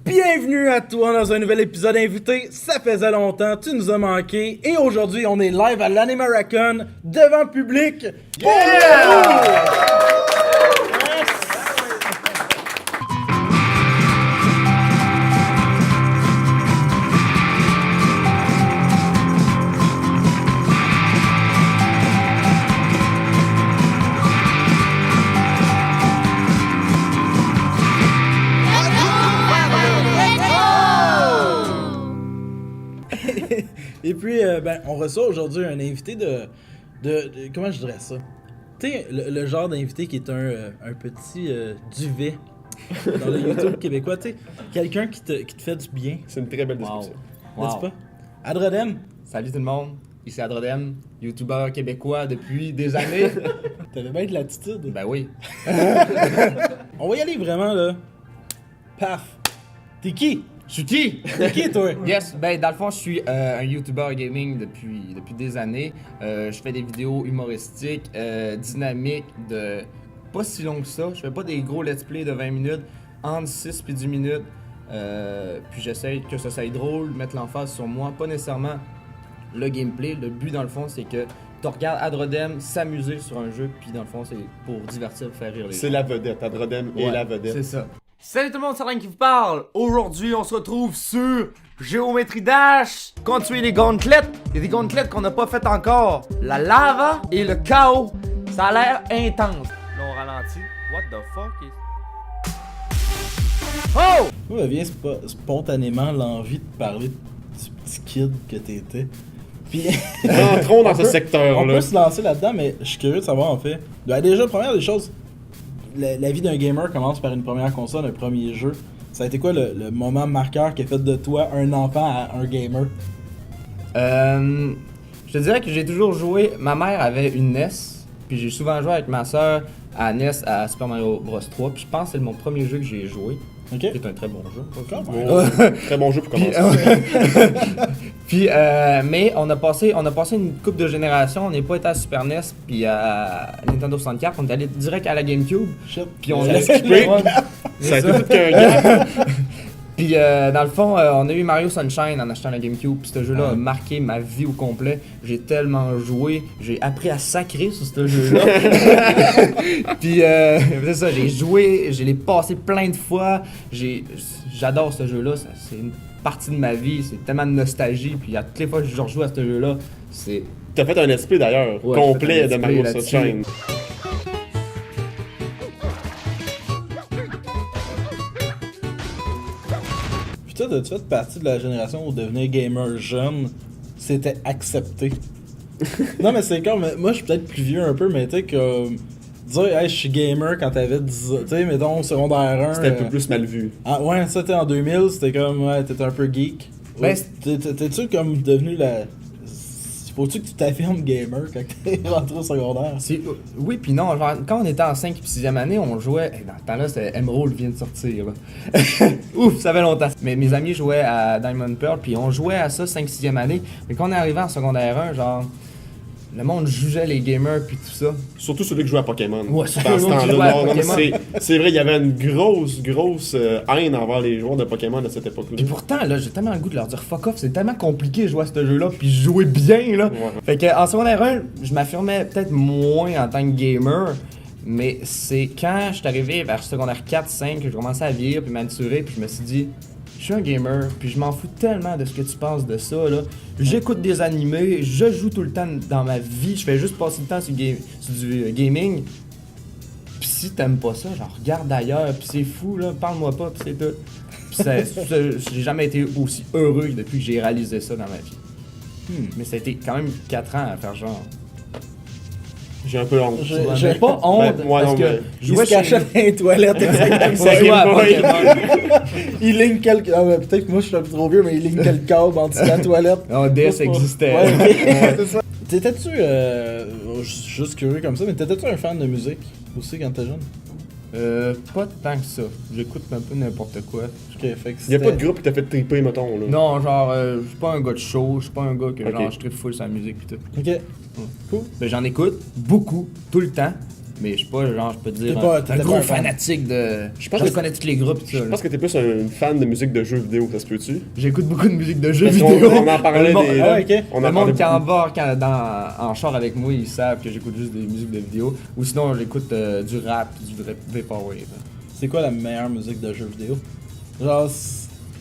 Bienvenue à toi dans un nouvel épisode invité. Ça faisait longtemps, tu nous as manqué. Et aujourd'hui, on est live à l'Animarathon devant public. Et puis, on reçoit aujourd'hui un invité de comment je dirais ça? Tu sais, le genre d'invité qui est un petit duvet dans le YouTube québécois, tu sais, quelqu'un qui te fait du bien. C'est une très belle description. N'est-ce pas? Adrodem, Salut tout le monde, ici Adrodem, youtubeur québécois depuis des années. t'avais bien de l'attitude. Ben oui. On va y aller vraiment là. Paf! T'es qui? Je suis qui? T'es qui toi? Yes, ben dans le fond je suis un youtubeur gaming depuis des années. Je fais des vidéos humoristiques, dynamiques, de pas si long que ça. Je fais pas des gros let's play de 20 minutes, entre 6 et 10 minutes. Puis j'essaie que ça soit drôle, mettre l'emphase sur moi, pas nécessairement le gameplay. Le but dans le fond c'est que tu regardes Adrodem s'amuser sur un jeu, puis dans le fond c'est pour divertir, faire rire les gens. C'est la vedette, Adrodem est la vedette. C'est ça. Salut tout le monde, c'est Alain qui vous parle. Aujourd'hui, on se retrouve sur Géométrie Dash. Continuer les gauntlets. Il y a des gauntlets qu'on n'a pas fait encore. La lava et le chaos. Ça a l'air intense. Là, on ralentit. What the fuck is... Oh! Moi, me vient spontanément l'envie de parler de ce petit kid que t'étais. Puis, Rentrons dans ce on secteur-là. peut se lancer là-dedans, mais je suis curieux de savoir en fait. Ben, déjà, première des choses, la vie d'un gamer commence par une première console, un premier jeu. Ça a été quoi le moment marqueur qui a fait de toi un enfant à un gamer? Je te dirais que j'ai toujours joué. Ma mère avait une NES, puis j'ai souvent joué avec ma soeur à NES à Super Mario Bros 3. Puis je pense que c'est mon premier jeu que j'ai joué. Ok. C'est un très bon jeu. Très bon jeu pour commencer. Puis, mais on a passé une couple de générations. On n'est pas été à Super NES puis à Nintendo 64. On est allé direct à la GameCube. Shit. Puis on Ça a a skippé. Ça a été tout qu'un gars. Puis dans le fond, on a eu Mario Sunshine en achetant la GameCube. Puis ce jeu-là a Ouais. marqué ma vie au complet. J'ai tellement joué. J'ai appris à sacrer sur ce jeu-là. Puis c'est ça, j'ai joué, je l'ai passé plein de fois. J'adore ce jeu-là. C'est une partie de ma vie. C'est tellement de nostalgie. Puis à toutes les fois que je rejoue à ce jeu-là, c'est... T'as fait un SP d'ailleurs, Ouais, complet j'ai fait de un Mario let's play Sunshine. Puis toi, tu fait partie de la génération où devenir gamer jeune, c'était accepté. Non, mais c'est comme. Moi, je suis peut-être plus vieux un peu, mais tu sais, comme. Dire, hey, je suis gamer quand t'avais 10 ans. Tu sais, mettons, secondaire 1. C'était un peu plus mal vu. Ah, ouais, ça, t'es en 2000, c'était comme. Ouais, t'étais un peu geek. Ben, Ouais, t'es-tu comme devenu la. Faut-tu que tu t'affirmes gamer quand t'es rentré au secondaire? Oui, puis non, genre, quand on était en 5 et 6e année, on jouait. Dans ce temps-là, c'était Emerald vient de sortir. Là. Ouf, ça fait longtemps. Mais mes amis jouaient à Diamond Pearl, puis on jouait à ça 5-6e année. Mais quand on est arrivé en secondaire 1, genre, le monde jugeait les gamers, puis tout ça. Surtout celui qui jouait à Pokémon. Ouais, Dans surtout ce le monde qui temps-là, jouait à non, mais Pokémon. c'est vrai, il y avait une grosse haine envers les joueurs de Pokémon à cette époque-là. Puis pourtant, là, j'ai tellement le goût de leur dire fuck off, c'est tellement compliqué de jouer à ce jeu-là, puis jouer bien, là. Ouais. Fait que en secondaire 1, je m'affirmais peut-être moins en tant que gamer, mais c'est quand je suis arrivé vers secondaire 4-5 que je commençais à vieillir puis maturer, puis je me suis dit, je suis un gamer, puis je m'en fous tellement de ce que tu penses de ça, là. J'écoute des animés, je joue tout le temps dans ma vie, je fais juste passer le temps sur du gaming. Pis si t'aimes pas ça, genre regarde ailleurs, pis c'est fou là, parle-moi pas, pis c'est tout. Pis j'ai jamais été aussi heureux depuis que j'ai réalisé ça dans ma vie. Mais ça a été quand même 4 ans à faire genre. J'ai un peu honte. J'ai pas honte, Ben, moi parce non, que mais- je Il jouais se cachait dans les toilettes, exactement. Pour jouer à Pokémon. Il ligne quelques. Ah, ben, peut-être que moi je suis un peu trop vieux, mais il ligne quelques câbles en dessous de la toilette. Non, DS existait. Ouais, ok, c'est ça. T'étais-tu. Je suis juste curieux comme ça, mais t'étais-tu un fan de musique aussi quand t'étais jeune? Pas tant que ça. J'écoute un peu n'importe quoi. Ok, fait que Il y a pas de c'était- groupe qui t'a fait triper, mettons. Là. Non, genre, je suis pas un gars de show, je suis pas un gars que Ok. genre je tripe full sur la musique pis tout. Ok. Cool. Ben, j'en écoute beaucoup, tout le temps. Mais je suis pas, genre, je peux te dire, T'es pas- un t'étais gros pas un fan. fanatique de. Je pense Je que- connais tous les groupes, tout ça. Je là. pense que t'es plus un fan de musique de jeux vidéo, ça se peut-tu? J'écoute beaucoup de musique de jeux Parce vidéo. qu'on en parlait Le monde- des. Ah, ok. On le en monde parlait qui beaucoup. embarque en char avec moi, ils savent que j'écoute juste des musiques de vidéo. Ou sinon, j'écoute du rap, du vaporwave. C'est quoi la meilleure musique de jeu vidéo? Genre,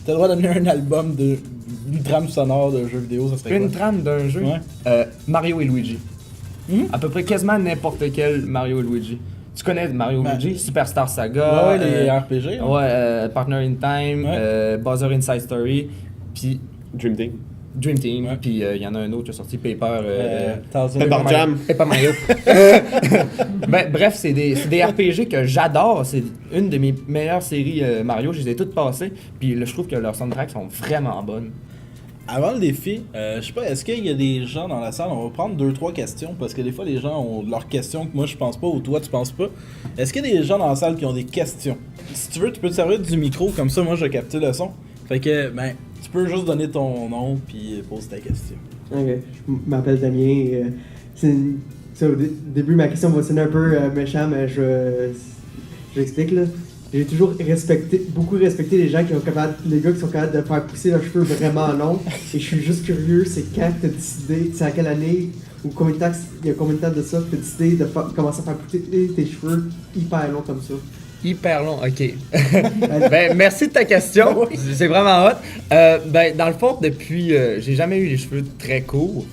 t'as le droit d'amener un album une trame sonore de jeu vidéo, ça serait Une quoi? trame d'un jeu. Ouais. Mario et Luigi. Mhm. À peu près quasiment n'importe quel Mario et Luigi. Tu connais Mario Ben, Luigi? Superstar Saga. Ouais, les RPG. hein. Ouais, Partner in Time, Ouais. Bowser Inside Story, puis Dream Team. Dream Team, Ouais. puis il y en a un autre qui a sorti, Paper. Thousand Pepper Mario. Jam. Paper Mario. Ben, bref, c'est des RPG que j'adore. C'est une de mes meilleures séries Mario. Je les ai toutes passées. Puis là, je trouve que leurs soundtracks sont vraiment bonnes. Avant le défi, je sais pas, est-ce qu'il y a des gens dans la salle? On va prendre 2-3 questions parce que des fois les gens ont leurs questions que moi je pense pas ou toi tu penses pas. Est-ce qu'il y a des gens dans la salle qui ont des questions? Si tu veux, tu peux te servir du micro, comme ça moi je vais capter le son. Fait que, ben, tu peux juste donner ton nom puis poser ta question. Ok, je m'appelle Damien. Au début, ma question va sonner un peu méchant, mais je l'explique là. J'ai toujours beaucoup respecté les gens les gars qui sont capables de faire pousser leurs cheveux vraiment longs. Et je suis juste curieux, c'est quand t'as décidé, c'est à quelle année ou il y a combien de temps de ça que t'as décidé de commencer à faire pousser tes cheveux hyper longs comme ça. Hyper long, ok. Ben, merci de ta question. C'est vraiment hot. Ben, dans le fond, depuis. J'ai jamais eu les cheveux très courts.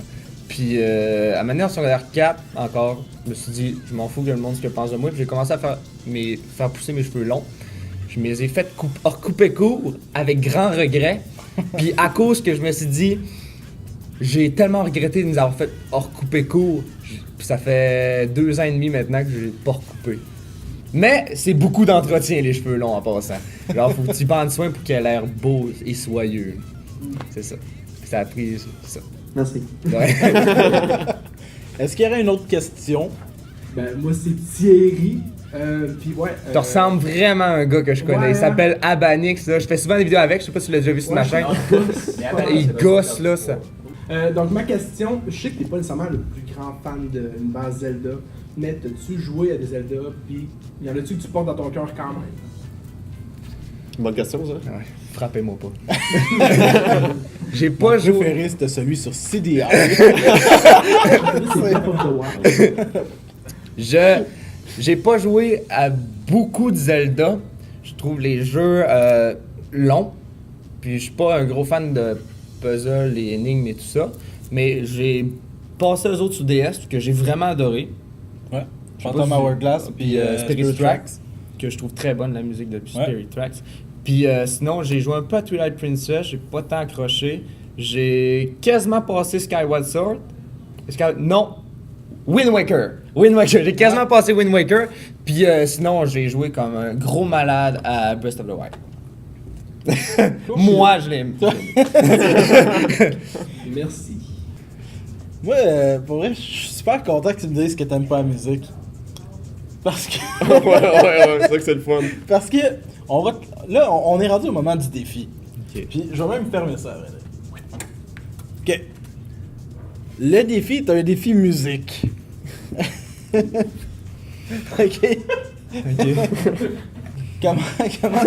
Puis, à manière sur secondaire 4, encore, je me suis dit, je m'en fous que le monde ce que pense de moi. Puis, j'ai commencé à faire pousser mes cheveux longs. Je me les ai fait couper court avec grand regret. Puis, à cause que je me suis dit, j'ai tellement regretté de nous avoir fait recouper court. Puis, ça fait 2 ans et demi maintenant que je l'ai pas recoupé. Mais c'est beaucoup d'entretien, les cheveux longs en passant. Genre, faut que tu prennes soin pour qu'il ait l'air beau et soyeux. C'est ça. Ça a pris ça. Merci. Ouais. Est-ce qu'il y aurait une autre question? Ben, moi, c'est Thierry. Puis ouais. Tu ressembles vraiment à un gars que je connais. Ouais, Il s'appelle Abanix. Là. Je fais souvent des vidéos avec. Je sais pas si tu l'as déjà vu sur ma chaîne. Il gosse, là, ça. Donc, ma question, je sais que t'es pas nécessairement le plus grand fan d'une base Zelda, mais t'as-tu joué à des Zelda, puis y en a-tu que tu portes dans ton cœur quand même? Bonne question, ça. Ouais, frappez-moi pas. J'ai pas Mon joué. préféré c'était celui sur CDR. C'est Breath of the Wild. J'ai pas joué à beaucoup de Zelda. Je trouve les jeux longs. Puis je suis pas un gros fan de puzzles, les énigmes et tout ça. Mais j'ai passé aux autres sur DS que j'ai vraiment adoré. Ouais. Je sais Phantom pas si- Hourglass puis Spirit Tracks, que je trouve très bonne la musique depuis Ouais. Spirit Tracks. Puis sinon, j'ai joué un peu à Twilight Princess, j'ai pas tant accroché. J'ai quasiment passé Skyward Sword. Non, Wind Waker. Wind Waker, j'ai quasiment passé Wind Waker. Puis sinon, j'ai joué comme un gros malade à Breath of the Wild. Moi, je l'aime. Merci. Moi, pour vrai, je suis super content que tu me dises que t'aimes pas la musique. Parce que. ouais, c'est ça que c'est le fun. Parce que. Là, on est rendu au moment du défi. Ok. Puis je vais même fermer ça, vrai. Ok. Le défi est un défi musique. Ok. comment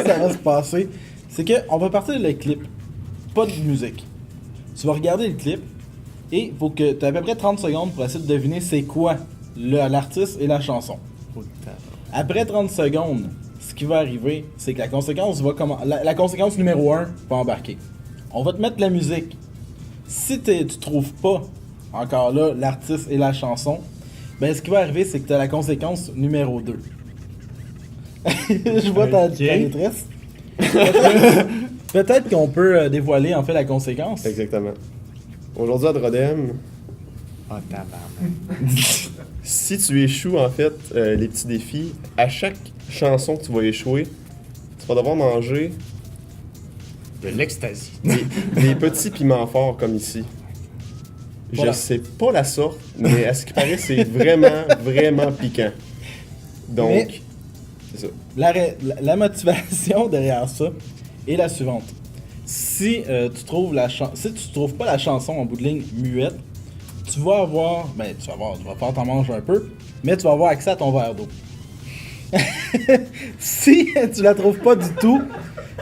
ça va se passer? C'est que on va partir le clip. Pas de musique. Tu vas regarder le clip et faut que tu aies à peu près 30 secondes pour essayer de deviner c'est quoi l'artiste et la chanson. Après 30 secondes, ce qui va arriver, c'est que la conséquence la conséquence numéro 1 va embarquer. On va te mettre la musique. Si tu trouves pas, encore là, l'artiste et la chanson, ben ce qui va arriver, c'est que tu as la conséquence numéro 2. Je vois ta détresse. Peut-être qu'on peut dévoiler en fait la conséquence. Exactement. Aujourd'hui à Drodem, Oh, tabarnak. si tu échoues en fait les petits défis, à chaque chanson que tu vas échouer, tu vas devoir manger De l'ecstasy. des petits piments forts comme ici. Voilà. Je sais pas la sorte, mais à ce qui paraît, c'est vraiment, vraiment piquant. Donc, Mais- c'est ça. La motivation derrière ça est la suivante. Si tu trouves pas la chanson en bout de ligne muette, tu vas faire t'en manger un peu, mais tu vas avoir accès à ton verre d'eau. Si tu la trouves pas du tout,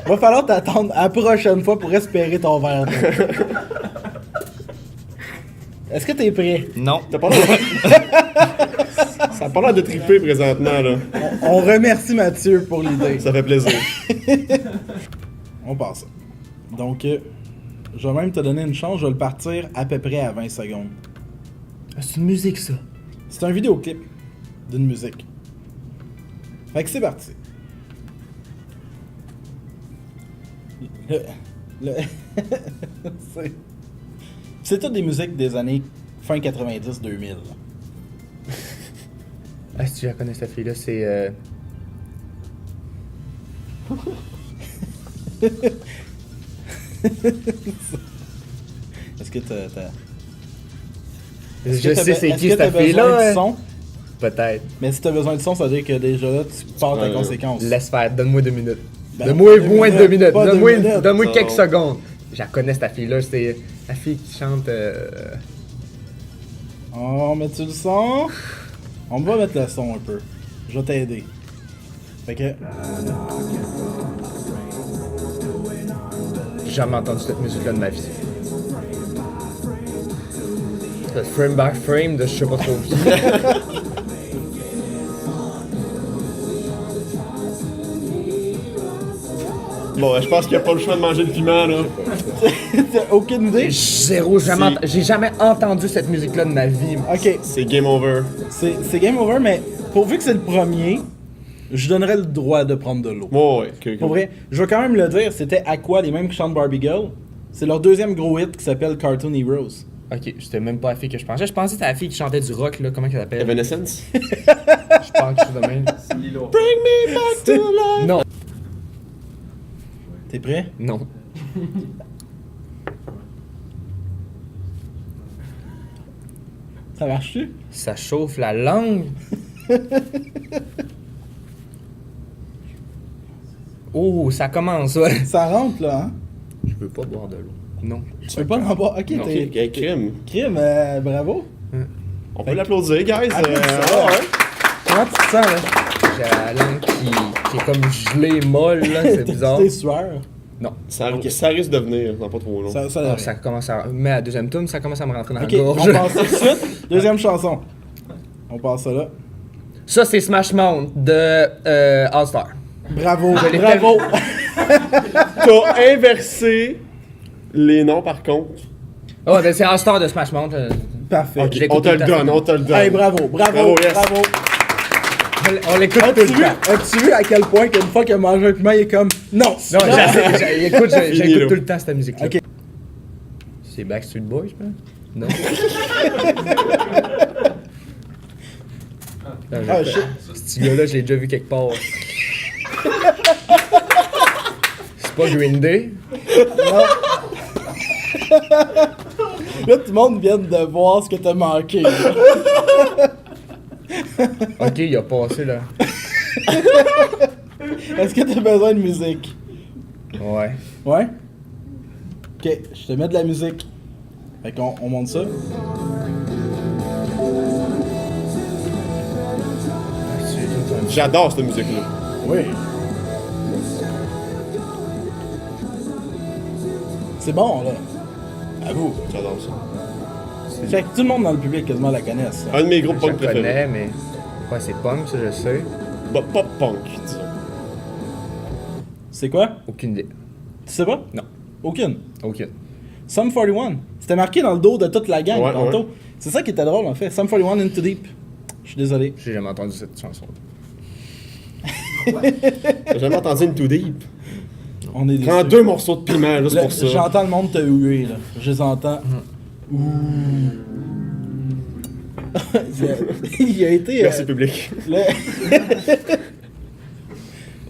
va falloir t'attendre à la prochaine fois pour espérer ton verre d'eau. Est-ce que t'es prêt? Non. T'as pas l'air... Ça a pas l'air de triper présentement, là. On remercie Mathieu pour l'idée. Ça fait plaisir. On passe. Donc, je vais même te donner une chance, je vais le partir à peu près à 20 secondes. Ah, c'est une musique, ça. C'est un vidéoclip d'une musique. Fait que c'est parti. c'est... c'est toutes des musiques des années fin 90-2000. Ah, si tu la connais, cette fille-là, c'est... Est-ce que t'as... Je Est-ce que sais c'est est-ce qui que t'as cette besoin fille-là. de son? Peut-être. Mais si t'as besoin de son, ça veut dire que déjà là, tu portes ta conséquence. Laisse faire, donne-moi 2 minutes. Ben, Donne-moi pas moins de 2 minutes. pas 2 minutes. Donne-moi Non. quelques secondes. Je la connais, cette fille-là. C'est la fille qui chante... On met-tu le son? On va mettre le son un peu. Je vais t'aider. Fait que... J'ai jamais entendu cette musique-là de ma vie. Le frame by frame de je sais pas trop qui. Bon, je pense qu'il n'y a pas le choix de manger le piment, là. T'as aucune idée? J'ai jamais entendu cette musique-là de ma vie. Ok, C'est game over. c'est game over, mais pourvu que c'est le premier, je donnerais le droit de prendre de l'eau. Ouais, ok. Pour vrai, je vais quand même le dire, c'était Aqua, les mêmes qui chantent Barbie Girl. C'est leur deuxième gros hit qui s'appelle Cartoon Heroes. Ok, c'était même pas la fille que je pensais. Je pensais que c'était la fille qui chantait du rock, là. Comment qu'elle s'appelle? Evanescence? Je pense que je suis de même. C'est Lilo. Bring me back to life! Non. T'es prêt? Non. Ça marche-tu? Ça chauffe la langue. Oh, ça commence, ouais. Ça rentre là, hein? Je peux pas boire de l'eau. Non. Tu peux pas l'en boire. Ok, Non. t'es. Ok, crime. Crime, bravo. On peut l'applaudir, guys. Applaudissons. Ouais. Comment tu te sens là? J'ai la langue qui est comme gelée molle, là. C'est bizarre. T'es sueur. Non. Ça, Ok. ça risque de venir dans pas trop long. Ça Ah, devrait. ça commence à... Mais à la deuxième tune, ça commence à me rentrer dans Ok, la on gorge. passe tout de suite. Deuxième chanson. On passe ça là. Ça, c'est Smash Mouth de All Star. Bravo, Je l'ai bravo. T'as inversé les noms, par contre. Oh, ben c'est All Star de Smash Mouth. Parfait. Ok, Je l'écoute on te tout le le temps. donne, on te le donne. Hey, bravo, bravo, Bravo, yes. bravo. On l'écoute tout As-tu le vu, temps. as-tu vu à quel point qu'une fois qu'il a mangé un piment, il est comme non. Non, écoute, Fini, j'écoute là. tout le temps cette musique-là. Ok. C'est Backstreet Boys, je pense? Non. Ah, shit. Ce gars-là, je l'ai déjà vu quelque part. C'est pas Green Day? Là, tout le monde vient de voir ce que t'as manqué. là. Ok, il a passé là. Est-ce que t'as besoin de musique? Ouais. Ouais? Ok, je te mets de la musique. Fait qu'on monte ça. J'adore cette musique-là. Oui. C'est bon, là. À vous. J'adore ça. Fait que tout le monde dans le public quasiment la connaisse. Un de mes groupes Je punk préférés. connais, mais. Ouais, c'est punk, ça, je sais. Bah, pop punk, disons. C'est quoi? Aucune idée. Tu sais pas? Non. Aucune. Aucune. Sum 41. C'était marqué dans le dos de toute la gang Ouais, tantôt. ouais. C'est ça qui était drôle en fait. Sum 41 Into Deep. Je suis désolé. J'ai jamais entendu cette chanson. J'ai jamais entendu une Too Deep. On est Prends déçus. 2 morceaux de piment, juste Là, pour ça. j'entends le monde te huer là. Je les entends. Ouh. Il a été. Merci, public. Là...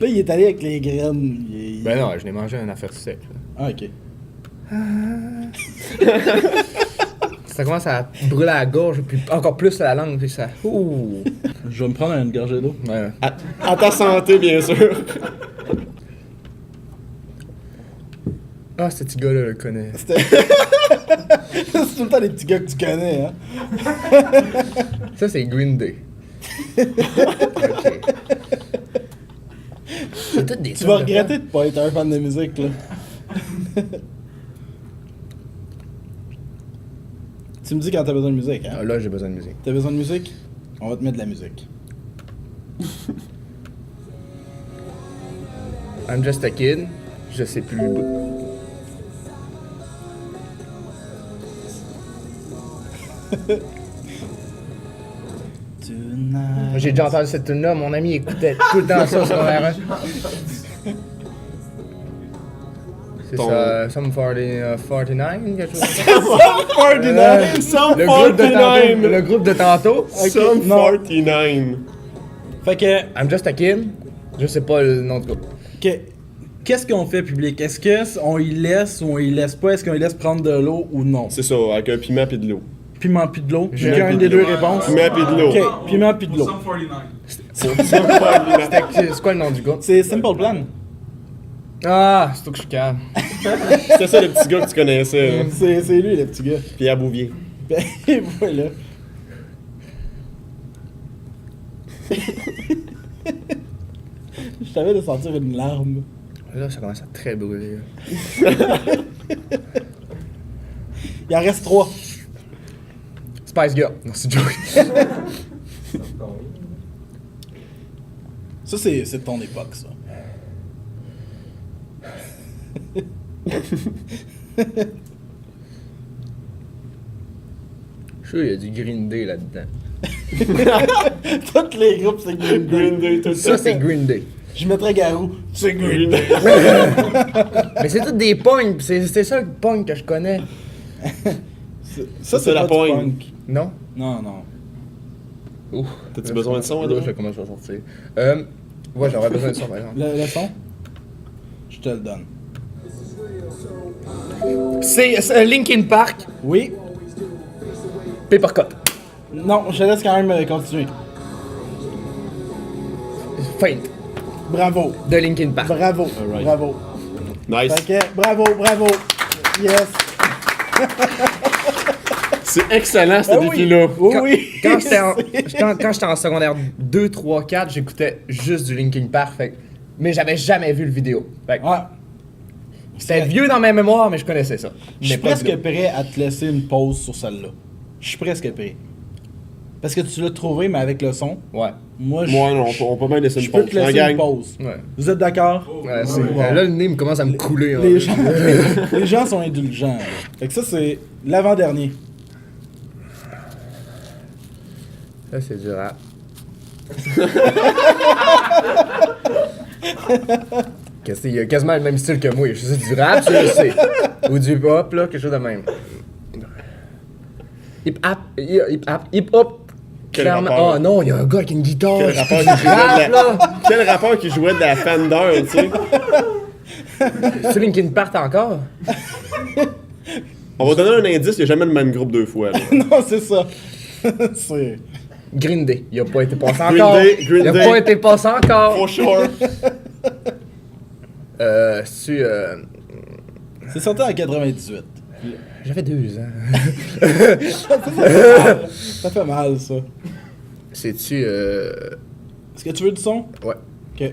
là, il est allé avec les graines. Ben non, je l'ai mangé un affaire sec. Là. Ah, ok. Ça commence à brûler la gorge, puis encore plus la langue, puis ça. Ouh! Je vais me prendre une gorgée d'eau. Ouais. À ta santé, bien sûr. Ah, ce petit gars-là, je le connais. C'est tout le temps les petits gars que tu connais, hein. Ça, c'est Green Day. Ok. C'est toutes des Tu vas regretter de pas être un fan de musique, là. Tu me dis quand t'as besoin de musique, hein? Ah, là, j'ai besoin de musique. T'as besoin de musique? On va te mettre de la musique. I'm just a kid. Je sais plus le bout. Tonight. J'ai déjà entendu cette tune-là. Mon ami écoutait tout le temps ça sur secondaire 1. C'est Ton- ça, Some 49, quelque chose comme ça. Some 49! Le groupe de tantôt. Le groupe de tantôt. Some non. 49. Fait que, I'm just a kid. Je sais pas le nom du groupe. qu'est-ce qu'on fait, public? Est-ce qu'on y laisse ou on y laisse pas? Est-ce qu'on y laisse prendre de l'eau ou non? C'est ça, avec un piment et de l'eau. Piment puis de l'eau? J'ai J'ai un une puis des de deux l'eau. réponses. Piment et de l'eau. Ok, piment puis de l'eau. Some 49. C'est quoi le nom du groupe? C'est Simple Plan. Ah, c'est tout que je suis calme. C'est ça le petit gars que tu connaissais. Hein. C'est lui, le petit gars. Pierre Bouvier. Ben, et voilà. Je t'avais de sentir une larme. Là, ça commence à très brûler. Il en reste 3. Spice Girl. Non, c'est joke. Ça, c'est de ton époque, ça. Je suis sûr, il y a du Green Day là-dedans. Tous les groupes, c'est Green Day. Green Day, tout Ça, c'est Green Day. Je mettrais Garou. C'est Green Day. Mais c'est tout des punks. C'est ça le punk que je connais. Ça, c'est la pas du pogne. punk. Non? Non, non. Ouf. T'as-tu besoin de son, Là, Adrien? je commence à sortir. Ouais, j'aurais besoin de son, par exemple. Le son? Je te le donne. C'est Linkin Park. Oui. Papercut. Non, je te laisse quand même continuer. Faint. Bravo. De Linkin Park. Bravo. Alright. Bravo. Nice. Fait que, bravo, bravo. Yes. C'est excellent, ce Ah oui. défi-là. Oui, Quand, oui. quand j'étais en secondaire 2, 3, 4, j'écoutais juste du Linkin Park. Mais j'avais jamais vu le vidéo. Ah, C'était vieux dans ma mémoire, mais je connaissais ça. je suis Mais pas le presque vidéo. prêt à te laisser une pause sur celle-là. Je suis presque prêt. Parce que tu l'as trouvé, mais avec le son. Ouais. Moi, Moi, non, on peut bien laisser je une peux pause. te laisser En une gang. pause. Ouais. Vous êtes d'accord? Ouais, Bon. là, le nez me commence à me couler. Les gens, les gens sont indulgents. là. Fait que ça, c'est l'avant-dernier. Ça, c'est du rap. Il a quasiment le même style que moi. Je sais du rap, tu le sais. Ou du hip-hop, là, quelque chose de même. Hip-hop. Quel Clairement. rapport? Oh non, il y a un gars avec une guitare. Quel rapport qui jouait Rap, de là. Quel rapport qui jouait de la Fender, tu sais? C'est Linkin Park encore? On va donner un indice, il n'y a jamais le même groupe deux fois. Là. Non, c'est ça. c'est... Green Day. Il a pas été passé Green encore. Day, Green il a Day. pas été passé encore. For sure. C'est sorti en 98. J'avais 2 ans. Ça fait mal, ça. C'est-tu. Est-ce que tu veux du son? Ouais. Ok.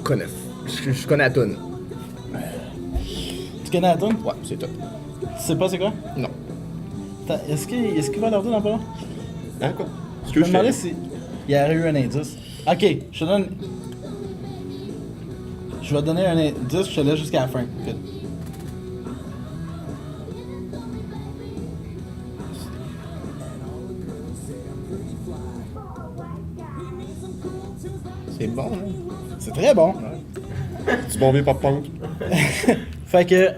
Connais. Je connais la tune. Tu connais la tune? Ouais, c'est tout. Tu sais pas c'est quoi? Non. Attends, est-ce qu'il va leur dire dans pas long? Hein, quoi? Je me demandais si il y aurait eu un indice. Ok, je te donne. Je vais te donner un indice, je te laisse jusqu'à la fin. Ok. C'est bon, hein? C'est très bon. Tu bon vieux pop-punk? Fait que.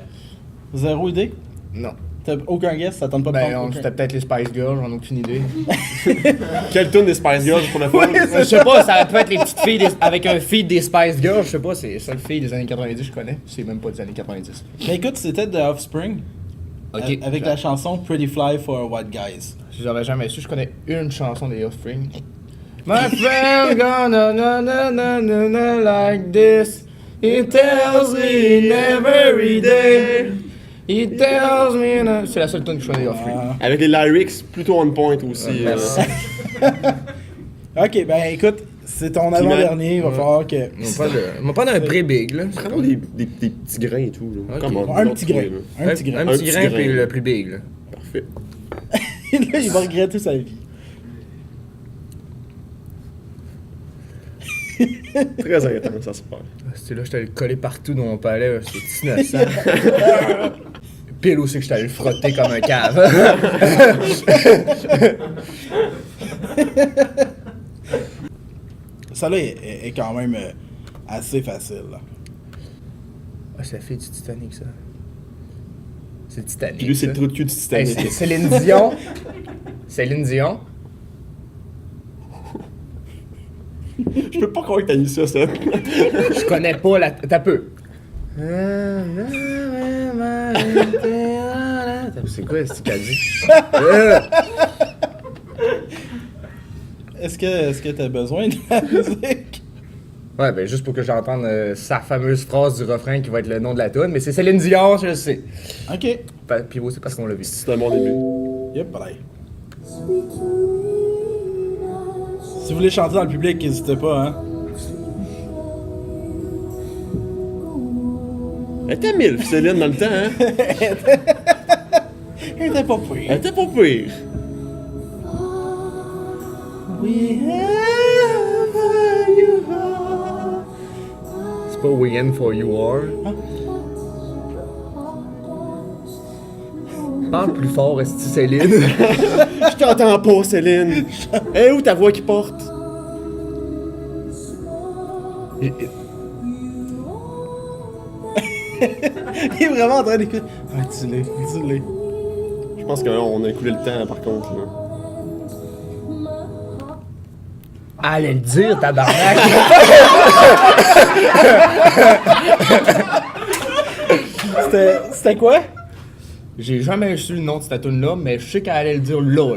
Zéro idée? Non. T'as aucun guess? Ça tente pas de Ben, prendre aucun. c'était peut-être les Spice Girls, j'en ai aucune idée. Quelle tune des Spice Girls pour le fun? Je sais pas, ça peut être les petites filles avec un feed des Spice Girls, je sais pas, c'est les seules filles des années 90 que je connais. C'est même pas des années 90. Mais écoute, c'était de Offspring. Ok. Avec la chanson Pretty Fly for White Guys. J'aurais jamais su, je connais une chanson des Offspring. My friend gonna na like this. He tells me every day He tells me... no. C'est la seule tune que je connais de Free. Avec les lyrics plutôt on point aussi. Merci. Ok, ben écoute, c'est ton avant-dernier, il va falloir que. On va prendre un pré-big, là. Vraiment des petits grains et tout. Là. Ok. Come on, Un l'autre petit grain. trouver, là. Un petit grain. Un petit grain, puis le plus big, là. Parfait. Là, il va regretter sa vie. Très intense, ça se passe. C'est là, je t'allais le coller partout dans mon palais, là. C'est innocent. Pile aussi que je t'allais le frotter comme un cave. Ça là est quand même assez facile. Là. Ah, ça fait du Titanic, ça. C'est Titanic. Puis lui, c'est ça. le trou de cul du Hey, Titanic. c'est Céline Dion. Céline Dion. Je peux pas croire que t'as mis ça. Je connais pas la. T'as peu. C'est quoi ce qu'elle dit? Est-ce que t'as besoin de la musique? Ouais, ben juste pour que j'entende sa fameuse phrase du refrain qui va être le nom de la tune, mais c'est Céline Dion, je le sais. Ok. Puis c'est parce qu'on l'a vu. C'est un bon début. Yep, pareil. Si vous voulez chanter dans le public, n'hésitez pas, hein. Elle était mille, Céline, dans le temps, hein? Elle était pas Elle pire. était pas pire. C'est pas We In For You Are. Parle plus fort, est-ce que Céline? Je t'entends pas, Céline. Eh, où ta voix qui porte? Il est vraiment en train d'écouter. Ah, dis-le. Je pense qu'on a écoulé le temps, par contre. Là. Allez le dire, tabarnak! C'était quoi? J'ai jamais su le nom de cette tune là, mais je sais qu'elle allait le dire là.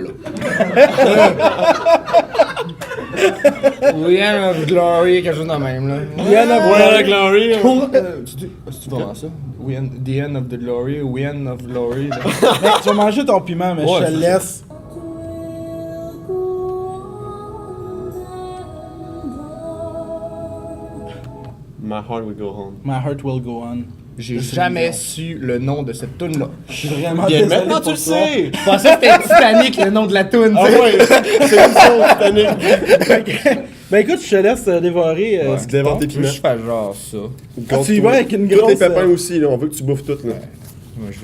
We End of Glory, quelque chose de même, là. The End of Ouais, Glory. Pour, tu dis, c'est vraiment ça? The End of the Glory, We End of Glory. là. Mais tu vas manger ton piment, mais Ouais, je te c'est laisse. My heart will go on. My heart will go on. J'ai jamais su le nom de cette tune là. Je suis vraiment Bien, désolé maintenant pour tu le ça. sais! Je pensais que c'était Titanic le nom de la tune. Ah ouais, c'est une chose, Titanic. Ben écoute, je te laisse dévorer ce qui Dévore tes tombe. piments. Je fais genre ça. tu y vas avec une Tous grosse, les pépins aussi, là, on veut que tu bouffes tout. Là.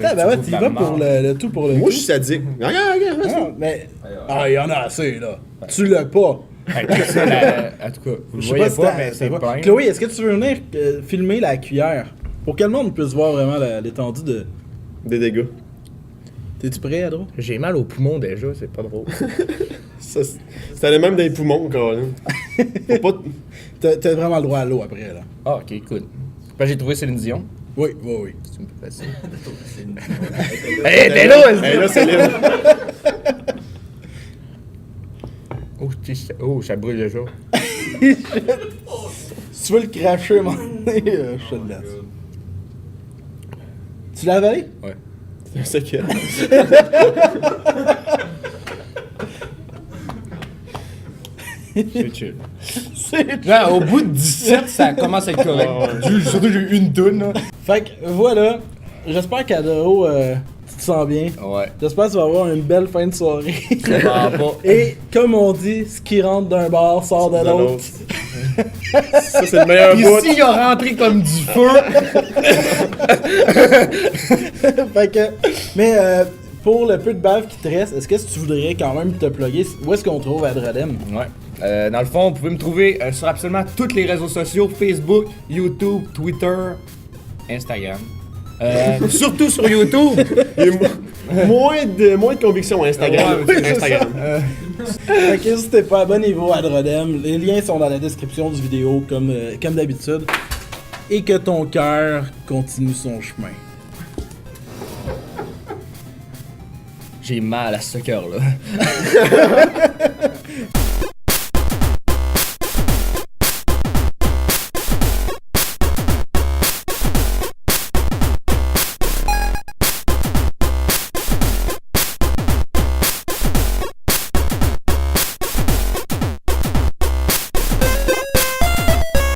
Ah, ben ouais, tu y vas pour le tout pour le Moi, tout. je suis sadique. Regarde, regarde. Ah, mais... Ah, il y en a assez, là. Tu l'as pas. En tout cas, vous Je sais voyez pas si pas, t'as- mais c'est pas. pas. Chloé, est-ce que tu veux venir filmer la cuillère? Pour que le monde puisse voir vraiment l'étendue de... Des dégâts. T'es-tu prêt, Adro? J'ai mal aux poumons déjà, c'est pas drôle. Ça, c'était le même des poumons, quoi. Faut pas. T'as vraiment le droit à l'eau après, là. Ah, ok, écoute. Ben, j'ai trouvé Céline Dion. Oui, oui, oui. C'est un peu facile. Hey, t'es là! Hey, là, Céline. Oh, ça brûle déjà. Si tu veux le cracher, mon nez, je te le laisse. Tu l'as avalé? Ouais. C'est que. C'est chill. C'est... Là, au bout de 17, ça commence à être correct. Surtout que j'ai eu une toune, là. Fait que, voilà. J'espère qu'Adro, tu te sens bien. Ouais. J'espère que tu vas avoir une belle fin de soirée. Ça va pas. Et comme on dit, ce qui rentre d'un bar sort de l'autre. Ça, c'est le meilleur bout. Ici, il a rentré comme du feu. Fait que, mais pour le peu de bave qui te reste, est-ce que tu voudrais quand même te plugger? Où est-ce qu'on trouve Adrodem? Ouais. Dans le fond, vous pouvez me trouver sur absolument tous les réseaux sociaux, Facebook, YouTube, Twitter, Instagram. Surtout sur YouTube. Il y a moins de conviction à Instagram. Ouais, c'est Instagram. Fait que n'hésitez pas, abonnez-vous à Adrodem. Les liens sont dans la description du vidéo comme d'habitude. Et que ton cœur continue son chemin. J'ai mal à ce cœur-là.